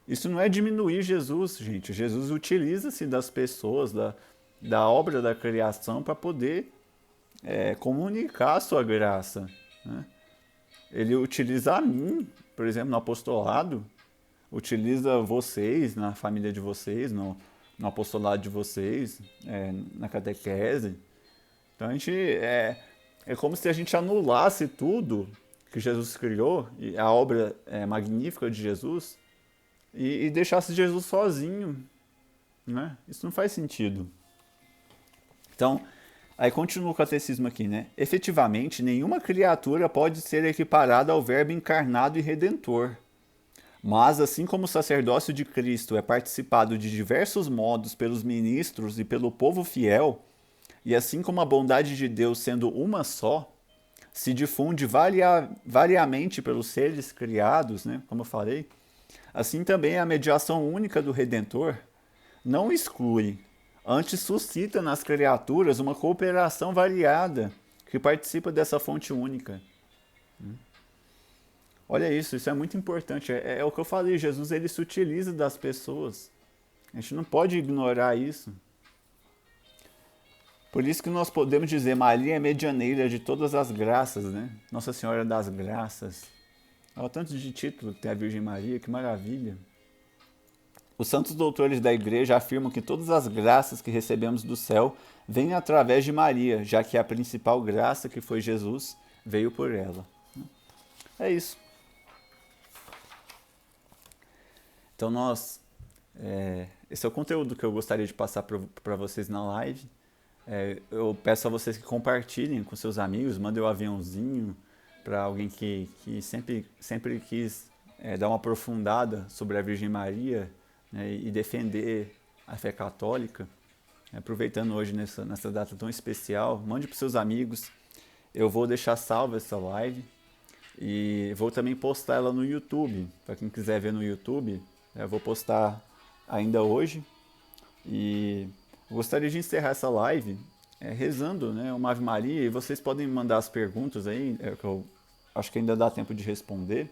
Isso não é diminuir Jesus, gente. Jesus utiliza-se das pessoas, da obra da criação para poder comunicar a sua graça, né? Ele utiliza a mim, por exemplo, no apostolado, utiliza vocês, na família de vocês, no apostolado de vocês, na catequese. Então é como se a gente anulasse tudo que Jesus criou, e a obra magnífica de Jesus, e deixasse Jesus sozinho, né? Isso não faz sentido. Então, aí continua o catecismo aqui, né? Efetivamente, nenhuma criatura pode ser equiparada ao Verbo encarnado e redentor. Mas, assim como o sacerdócio de Cristo é participado de diversos modos pelos ministros e pelo povo fiel, e assim como a bondade de Deus, sendo uma só, se difunde variamente pelos seres criados, né? Como eu falei, assim também a mediação única do Redentor não exclui, antes suscita nas criaturas uma cooperação variada que participa dessa fonte única. Olha isso é muito importante. É o que eu falei, Jesus ele se utiliza das pessoas. A gente não pode ignorar isso. Por isso que nós podemos dizer, Maria é medianeira de todas as graças, né? Nossa Senhora das Graças. Olha o tanto de título que tem a Virgem Maria, que maravilha. Os santos doutores da Igreja afirmam que todas as graças que recebemos do céu vêm através de Maria, já que a principal graça, que foi Jesus, veio por ela. É isso. Então esse é o conteúdo que eu gostaria de passar para vocês na live. Eu peço a vocês que compartilhem com seus amigos, mandem um aviãozinho para alguém que sempre quis dar uma aprofundada sobre a Virgem Maria, né, e defender a fé católica. Aproveitando hoje nessa data tão especial, mande para os seus amigos. Eu vou deixar salva essa live e vou também postar ela no YouTube. Para quem quiser ver no YouTube, eu vou postar ainda hoje. E gostaria de encerrar essa live rezando, né, uma Ave Maria, e vocês podem mandar as perguntas aí, que eu acho que ainda dá tempo de responder.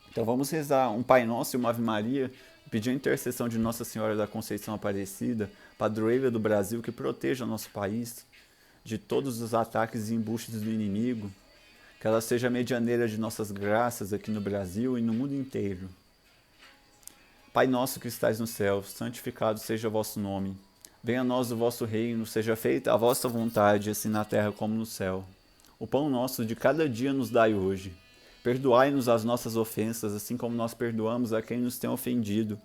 Então vamos rezar um Pai Nosso e uma Ave Maria, pedir a intercessão de Nossa Senhora da Conceição Aparecida, padroeira do Brasil, que proteja o nosso país de todos os ataques e embustes do inimigo, que ela seja medianeira de nossas graças aqui no Brasil e no mundo inteiro. Pai nosso que estais no céu, santificado seja o vosso nome. Venha a nós o vosso reino, seja feita a vossa vontade, assim na terra como no céu. O pão nosso de cada dia nos dai hoje. Perdoai-nos as nossas ofensas, assim como nós perdoamos a quem nos tem ofendido.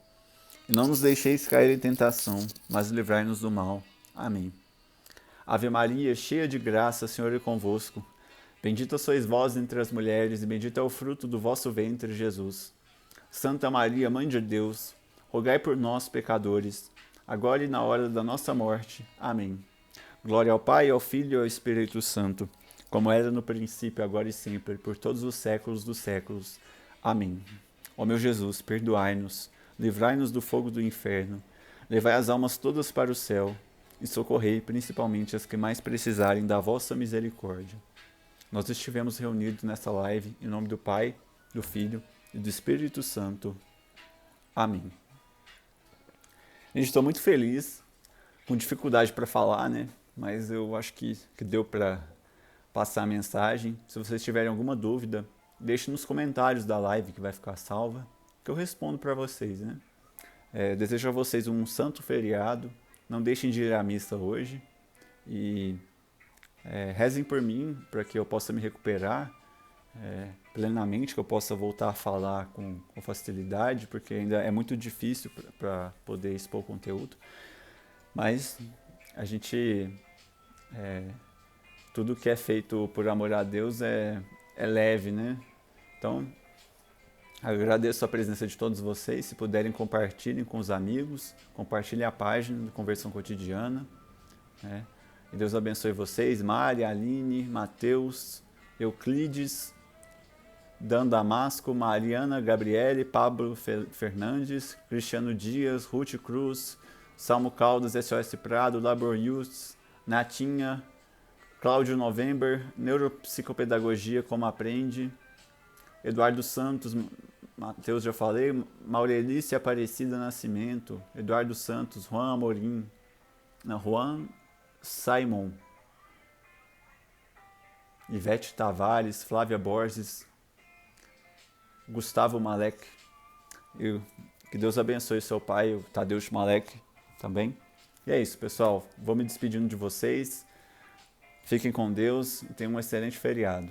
E não nos deixeis cair em tentação, mas livrai-nos do mal. Amém. Ave Maria, cheia de graça, o Senhor é convosco. Bendita sois vós entre as mulheres, e bendito é o fruto do vosso ventre, Jesus. Santa Maria, Mãe de Deus, rogai por nós, pecadores, agora e na hora da nossa morte. Amém. Glória ao Pai, ao Filho e ao Espírito Santo, como era no princípio, agora e sempre, por todos os séculos dos séculos. Amém. Ó meu Jesus, perdoai-nos, livrai-nos do fogo do inferno, Levai as almas todas para o céu e socorrei principalmente as que mais precisarem da vossa misericórdia. Nós estivemos reunidos nessa live em nome do Pai, do Filho e do Espírito Santo. Amém. Gente, estou muito feliz, com dificuldade para falar, né? Mas eu acho que deu para passar a mensagem. Se vocês tiverem alguma dúvida, deixe nos comentários da live que vai ficar salva, que eu respondo para vocês, né? Desejo a vocês um santo feriado. Não deixem de ir à missa hoje. E rezem por mim, para que eu possa me recuperar plenamente, que eu possa voltar a falar com facilidade, porque ainda é muito difícil para poder expor conteúdo. Mas a gente... tudo que é feito por amor a Deus é leve, né? Então, agradeço a presença de todos vocês. Se puderem, compartilhem com os amigos, compartilhem a página do Conversão Cotidiana. E Deus abençoe vocês, Mari, Aline, Mateus, Euclides, Dan Damasco, Mariana, Gabriele, Pablo Fernandes, Cristiano Dias, Ruth Cruz, Salmo Caldas, SOS Prado, Labor Youth, Natinha, Cláudio November, Neuropsicopedagogia Como Aprende, Eduardo Santos, Mateus já falei, Maurelice Aparecida Nascimento, Eduardo Santos, Juan Amorim, Juan Simon, Ivete Tavares, Flávia Borges, Gustavo Malek. Que Deus abençoe seu pai, o Tadeusz Malek, também. E é isso, pessoal. Vou me despedindo de vocês. Fiquem com Deus e tenham um excelente feriado.